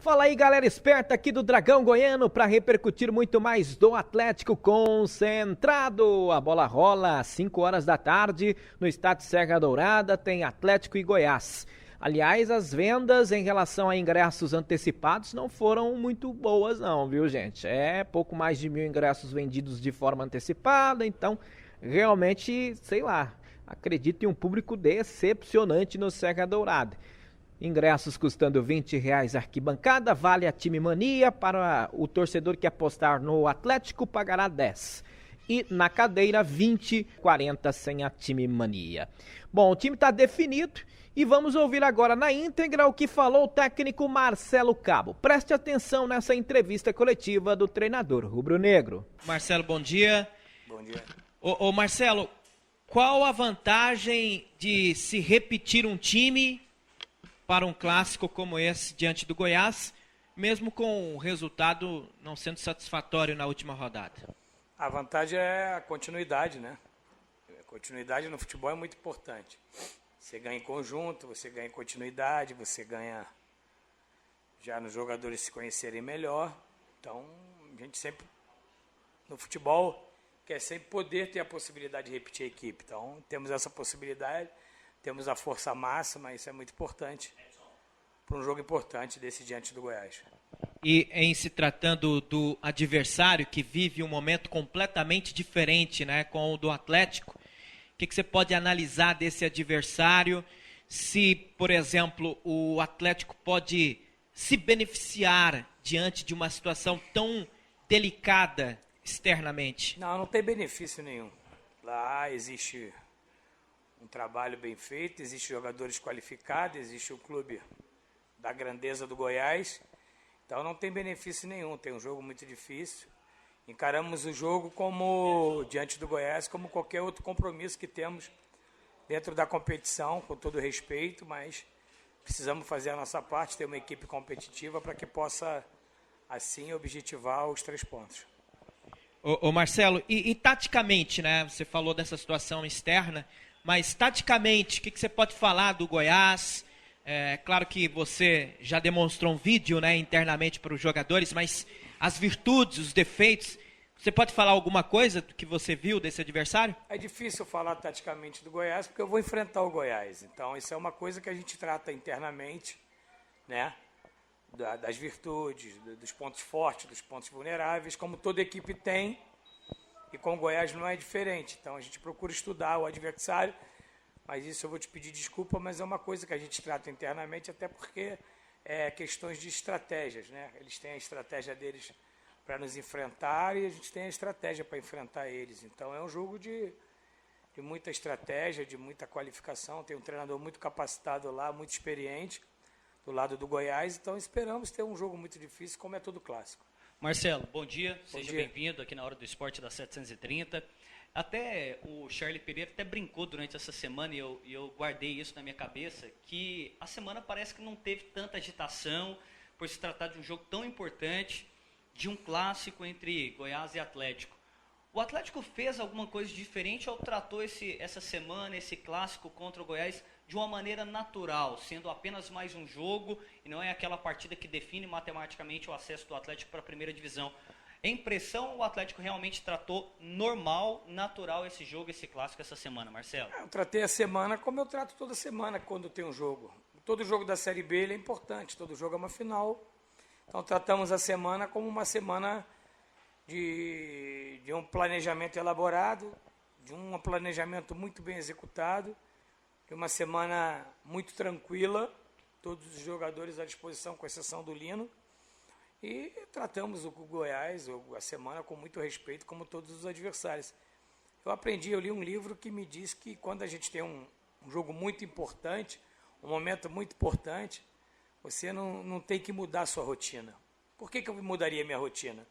Fala aí, galera esperta aqui do Dragão Goiano para repercutir muito mais do Atlético Concentrado. A bola rola às 5 horas da tarde no estádio Serra Dourada, tem Atlético e Goiás. Aliás, as vendas em relação a ingressos antecipados não foram muito boas não, viu, gente? É pouco mais de 1.000 ingressos vendidos de forma antecipada, então realmente, sei lá, acredito em um público decepcionante no Serra Dourada. Ingressos custando R$ 20 arquibancada, vale a Time Mania. Para o torcedor que apostar no Atlético, pagará 10. E na cadeira, 20, 40 sem a Time Mania. Bom, o time está definido e vamos ouvir agora na íntegra o que falou o técnico Marcelo Cabo. Preste atenção nessa entrevista coletiva do treinador rubro-negro. Marcelo, bom dia. Bom dia. Ô Marcelo, qual a vantagem de se repetir um time para um clássico como esse diante do Goiás, mesmo com o resultado não sendo satisfatório na última rodada? A vantagem é a continuidade, né? A continuidade no futebol é muito importante. Você ganha em conjunto, você ganha em continuidade, você ganha já nos jogadores se conhecerem melhor. Então, a gente sempre, no futebol, quer sempre poder ter a possibilidade de repetir a equipe. Então, temos essa possibilidade, temos a força máxima, isso é muito importante para um jogo importante desse diante do Goiás. E em se tratando do adversário que vive um momento completamente diferente, né, com o do Atlético, o que você pode analisar desse adversário? Se, por exemplo, o Atlético pode se beneficiar diante de uma situação tão delicada externamente? Não tem benefício nenhum. Lá existe um trabalho bem feito, existem jogadores qualificados, existe o clube da grandeza do Goiás, então não tem benefício nenhum, tem um jogo muito difícil. Encaramos o jogo como, diante do Goiás, como qualquer outro compromisso que temos dentro da competição, com todo respeito, mas precisamos fazer a nossa parte, ter uma equipe competitiva para que possa, assim, objetivar os 3 pontos. Ô Marcelo, e taticamente, né, você falou dessa situação externa, mas taticamente, o que você pode falar do Goiás? É claro que você já demonstrou um vídeo, né, internamente para os jogadores, mas as virtudes, os defeitos, você pode falar alguma coisa do que você viu desse adversário? É difícil falar taticamente do Goiás, porque eu vou enfrentar o Goiás. Então, isso é uma coisa que a gente trata internamente, né, das virtudes, dos pontos fortes, dos pontos vulneráveis, como toda equipe tem, e com o Goiás não é diferente. Então, a gente procura estudar o adversário, mas isso eu vou te pedir desculpa, mas é uma coisa que a gente trata internamente, até porque é questões de estratégias, né? Eles têm a estratégia deles para nos enfrentar e a gente tem a estratégia para enfrentar eles. Então é um jogo de muita estratégia, de muita qualificação. Tem um treinador muito capacitado lá, muito experiente, do lado do Goiás. Então esperamos ter um jogo muito difícil, como é todo clássico. Marcelo, bom dia. Seja dia. bem-vindo aqui na Hora do Esporte da 730. Até o Charlie Pereira até brincou durante essa semana, e eu guardei isso na minha cabeça, que a semana parece que não teve tanta agitação, por se tratar de um jogo tão importante, de um clássico entre Goiás e Atlético. O Atlético fez alguma coisa diferente ou tratou essa semana, esse clássico contra o Goiás, de uma maneira natural, sendo apenas mais um jogo, e não é aquela partida que define matematicamente o acesso do Atlético para a primeira divisão? A impressão, o Atlético realmente tratou normal, natural esse jogo, esse clássico essa semana, Marcelo? Eu tratei a semana como eu trato toda semana quando tem um jogo. Todo jogo da Série B ele é importante, todo jogo é uma final. Então tratamos a semana como uma semana de um planejamento elaborado, de um planejamento muito bem executado, de uma semana muito tranquila, todos os jogadores à disposição, com exceção do Lino. E tratamos o Goiás, a semana, com muito respeito, como todos os adversários. Eu li um livro que me diz que quando a gente tem um jogo muito importante, um momento muito importante, você não tem que mudar a sua rotina. Por que eu mudaria minha rotina?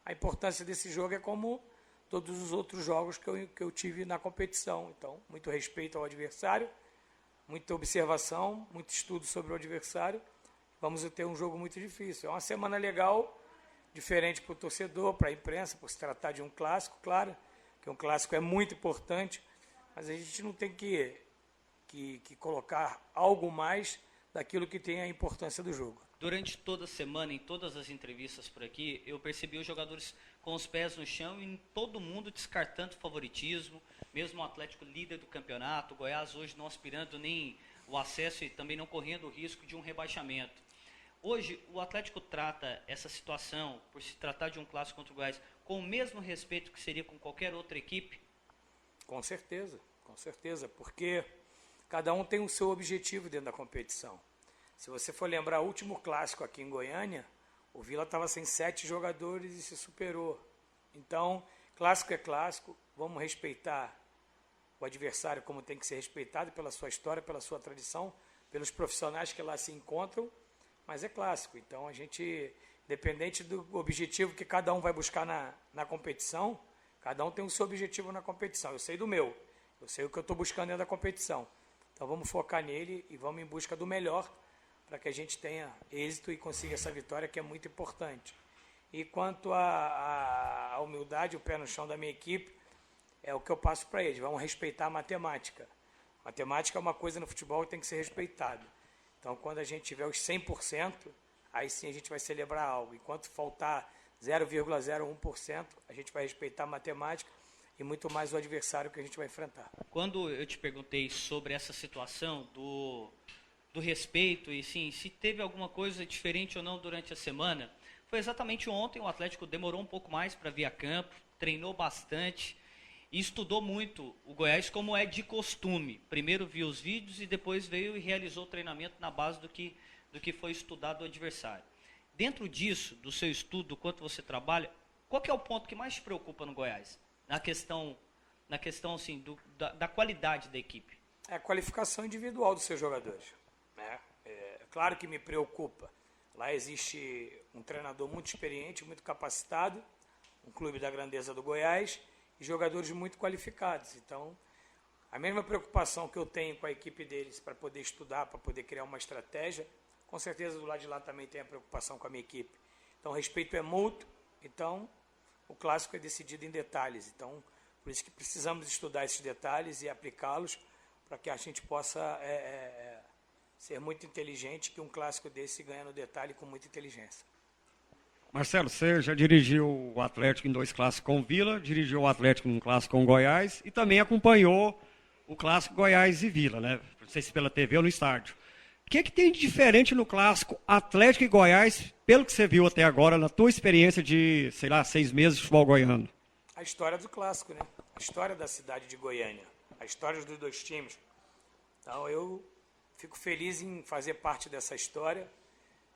A importância desse jogo é como todos os outros jogos que eu tive na competição. Então, muito respeito ao adversário, muita observação, muito estudo sobre o adversário. Vamos ter um jogo muito difícil. É uma semana legal, diferente para o torcedor, para a imprensa, por se tratar de um clássico, claro, que um clássico é muito importante, mas a gente não tem que colocar algo mais daquilo que tem a importância do jogo. Durante toda a semana, em todas as entrevistas por aqui, eu percebi os jogadores com os pés no chão e todo mundo descartando favoritismo, mesmo o Atlético líder do campeonato, o Goiás hoje não aspirando nem o acesso e também não correndo o risco de um rebaixamento. Hoje, o Atlético trata essa situação, por se tratar de um clássico contra o Goiás, com o mesmo respeito que seria com qualquer outra equipe? Com certeza, porque cada um tem o seu objetivo dentro da competição. Se você for lembrar o último clássico aqui em Goiânia, o Vila estava sem 7 jogadores e se superou. Então, clássico é clássico, vamos respeitar o adversário como tem que ser respeitado pela sua história, pela sua tradição, pelos profissionais que lá se encontram, mas é clássico. Então, a gente, independente do objetivo que cada um vai buscar na competição, cada um tem o seu objetivo na competição. Eu sei do meu, eu sei o que eu estou buscando dentro da competição. Então, vamos focar nele e vamos em busca do melhor, para que a gente tenha êxito e consiga essa vitória, que é muito importante. E quanto à humildade, o pé no chão da minha equipe, é o que eu passo para eles. Vamos respeitar a matemática. Matemática é uma coisa no futebol que tem que ser respeitada. Então, quando a gente tiver os 100%, aí sim a gente vai celebrar algo. Enquanto faltar 0,01%, a gente vai respeitar a matemática e muito mais o adversário que a gente vai enfrentar. Quando eu te perguntei sobre essa situação do respeito e sim, se teve alguma coisa diferente ou não durante a semana, foi exatamente ontem. O Atlético demorou um pouco mais para vir a campo, treinou bastante e estudou muito o Goiás, como é de costume. Primeiro viu os vídeos e depois veio e realizou o treinamento na base do que foi estudado do adversário. Dentro disso, do seu estudo, do quanto você trabalha, qual que é o ponto que mais te preocupa no Goiás? Na questão assim, da qualidade da equipe? É a qualificação individual dos seus jogadores. É claro que me preocupa. Lá existe um treinador muito experiente, muito capacitado, um clube da grandeza do Goiás e jogadores muito qualificados. Então, a mesma preocupação que eu tenho com a equipe deles para poder estudar, para poder criar uma estratégia, com certeza do lado de lá também tem a preocupação com a minha equipe. Então, o respeito é mútuo. Então, o clássico é decidido em detalhes. Então, por isso que precisamos estudar esses detalhes e aplicá-los para que a gente possa ser muito inteligente, que um clássico desse ganha no detalhe com muita inteligência. Marcelo, você já dirigiu o Atlético em 2 clássicos com o Vila, dirigiu o Atlético num clássico com o Goiás e também acompanhou o clássico Goiás e Vila, né? Não sei se pela TV ou no estádio. O que tem de diferente no clássico Atlético e Goiás, pelo que você viu até agora, na tua experiência de, 6 meses de futebol goiano? A história do clássico, né? A história da cidade de Goiânia, a história dos 2 times. Então, eu fico feliz em fazer parte dessa história,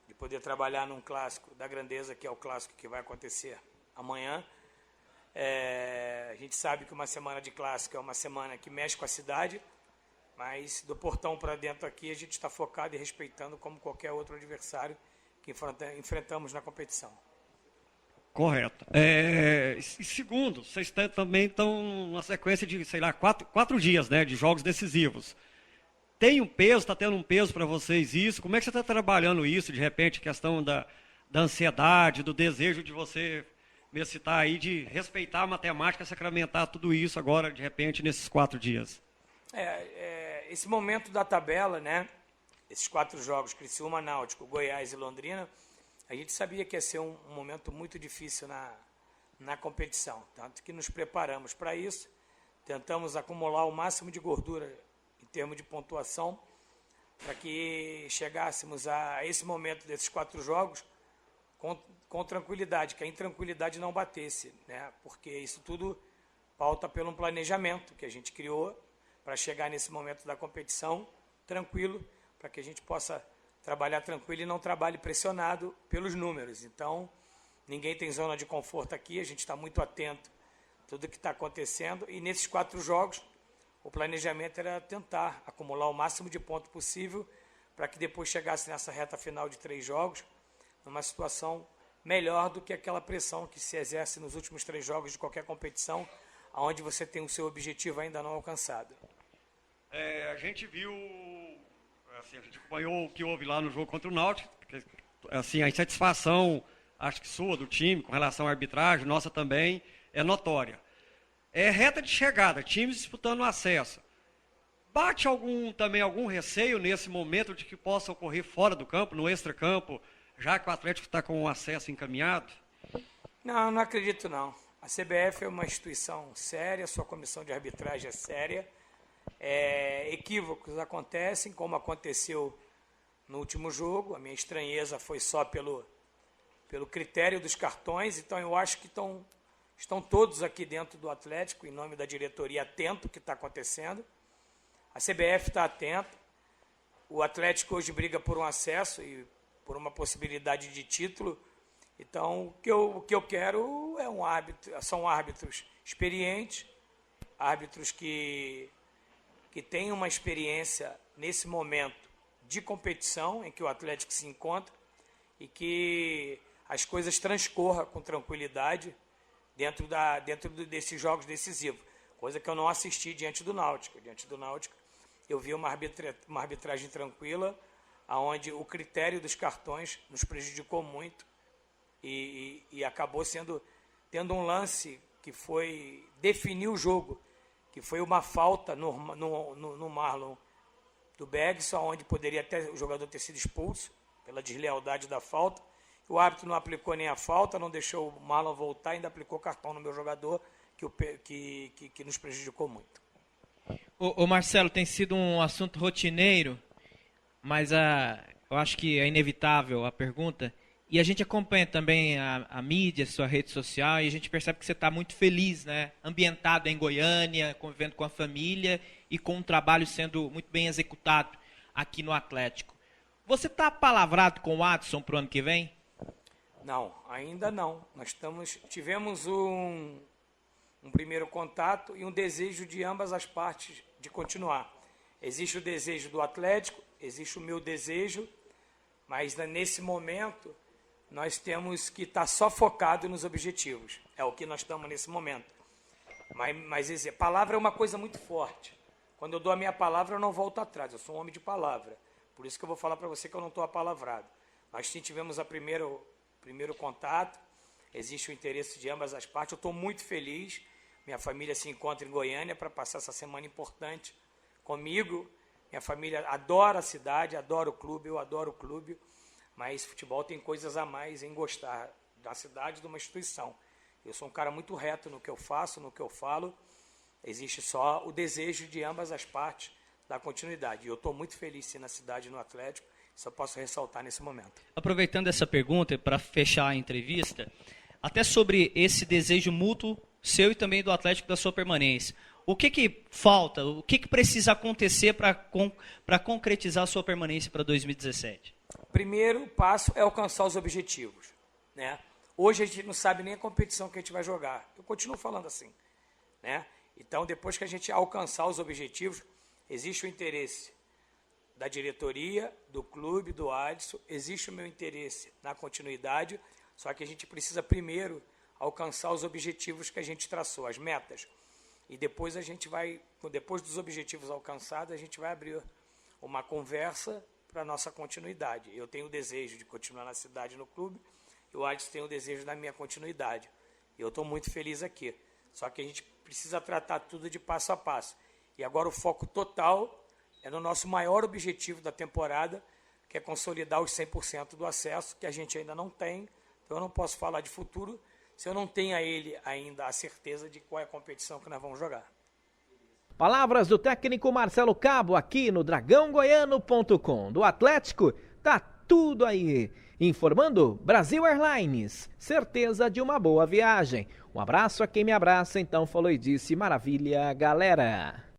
de poder trabalhar num clássico da grandeza, que é o clássico que vai acontecer amanhã. A gente sabe que uma semana de clássico é uma semana que mexe com a cidade, mas do portão para dentro aqui a gente está focado e respeitando como qualquer outro adversário que enfrentamos na competição. Correto. E segundo, vocês também estão numa sequência de, 4 dias, né, de jogos decisivos. Tem um peso, está tendo um peso para vocês isso? Como é que você está trabalhando isso, de repente, questão da ansiedade, do desejo de você me citar aí, de respeitar a matemática, sacramentar tudo isso agora, de repente, nesses 4 dias? Esse momento da tabela, né? Esses 4 jogos, Criciúma, Náutico, Goiás e Londrina, a gente sabia que ia ser um momento muito difícil na competição. Tanto que nos preparamos para isso, tentamos acumular o máximo de gordura em termos de pontuação, para que chegássemos a esse momento desses 4 jogos com tranquilidade, que a intranquilidade não batesse, né? Porque isso tudo pauta pelo planejamento que a gente criou para chegar nesse momento da competição tranquilo, para que a gente possa trabalhar tranquilo e não trabalhe pressionado pelos números. Então, ninguém tem zona de conforto aqui, a gente está muito atento a tudo que está acontecendo, e nesses 4 jogos, o planejamento era tentar acumular o máximo de ponto possível para que depois chegasse nessa reta final de 3 jogos numa situação melhor do que aquela pressão que se exerce nos últimos 3 jogos de qualquer competição, onde você tem o seu objetivo ainda não alcançado. A gente viu, assim, a gente acompanhou o que houve lá no jogo contra o Náutico, assim, a insatisfação, acho que sua, do time, com relação à arbitragem, nossa também, é notória. Reta de chegada, times disputando o acesso. Bate algum receio nesse momento de que possa ocorrer fora do campo, no extracampo, já que o Atlético está com o acesso encaminhado? Não, não acredito não. A CBF é uma instituição séria, sua comissão de arbitragem é séria. Equívocos acontecem, como aconteceu no último jogo. A minha estranheza foi só pelo critério dos cartões, então eu acho que estão todos aqui dentro do Atlético, em nome da diretoria, atento ao que está acontecendo. A CBF está atenta. O Atlético hoje briga por um acesso e por uma possibilidade de título. Então, o que eu quero são árbitros experientes, árbitros que têm uma experiência nesse momento de competição em que o Atlético se encontra e que as coisas transcorram com tranquilidade dentro desses jogos decisivos, coisa que eu não assisti diante do Náutico. Diante do Náutico, eu vi uma arbitragem tranquila, onde o critério dos cartões nos prejudicou muito e acabou tendo um lance que foi definir o jogo, que foi uma falta no Marlon do Bergson, onde poderia até o jogador ter sido expulso pela deslealdade da falta. O árbitro não aplicou nem a falta, não deixou o Marlon voltar, ainda aplicou cartão no meu jogador, que nos prejudicou muito. Ô Marcelo, tem sido um assunto rotineiro, mas eu acho que é inevitável a pergunta. E a gente acompanha também a mídia, sua rede social, e a gente percebe que você está muito feliz, né? Ambientado em Goiânia, convivendo com a família e com um trabalho sendo muito bem executado aqui no Atlético. Você está apalavrado com o Adson para o ano que vem? Não, ainda não. Tivemos um primeiro contato e um desejo de ambas as partes de continuar. Existe o desejo do Atlético, existe o meu desejo, mas nesse momento nós temos que estar só focado nos objetivos. É o que nós estamos nesse momento. Mas palavra é uma coisa muito forte. Quando eu dou a minha palavra, eu não volto atrás. Eu sou um homem de palavra. Por isso que eu vou falar para você que eu não estou apalavrado. Nós sim tivemos o primeiro contato. Existe o interesse de ambas as partes. Eu estou muito feliz. Minha família se encontra em Goiânia para passar essa semana importante comigo. Minha família adora a cidade, adora o clube, eu adoro o clube. Mas futebol tem coisas a mais em gostar da cidade, de uma instituição. Eu sou um cara muito reto no que eu faço, no que eu falo. Existe só o desejo de ambas as partes da continuidade. E eu estou muito feliz sim na cidade, no Atlético. Isso eu posso ressaltar nesse momento. Aproveitando essa pergunta, para fechar a entrevista, até sobre esse desejo mútuo seu e também do Atlético da sua permanência. O que falta, o que precisa acontecer para concretizar a sua permanência para 2017? Primeiro passo é alcançar os objetivos, né? Hoje a gente não sabe nem a competição que a gente vai jogar. Eu continuo falando assim, né? Então, depois que a gente alcançar os objetivos, existe o interesse da diretoria, do clube, do Adson, existe o meu interesse na continuidade, só que a gente precisa primeiro alcançar os objetivos que a gente traçou, as metas. E depois depois dos objetivos alcançados, a gente vai abrir uma conversa para a nossa continuidade. Eu tenho o desejo de continuar na cidade, no clube, e o Adson tem o desejo da minha continuidade. E eu estou muito feliz aqui. Só que a gente precisa tratar tudo de passo a passo. E agora o foco total é no nosso maior objetivo da temporada, que é consolidar os 100% do acesso, que a gente ainda não tem. Então eu não posso falar de futuro se eu não tenho ainda a certeza de qual é a competição que nós vamos jogar. Palavras do técnico Marcelo Cabo aqui no dragãogoiano.com. Do Atlético, tá tudo aí. Informando Brasil Airlines, certeza de uma boa viagem. Um abraço a quem me abraça, então falou e disse, maravilha, galera.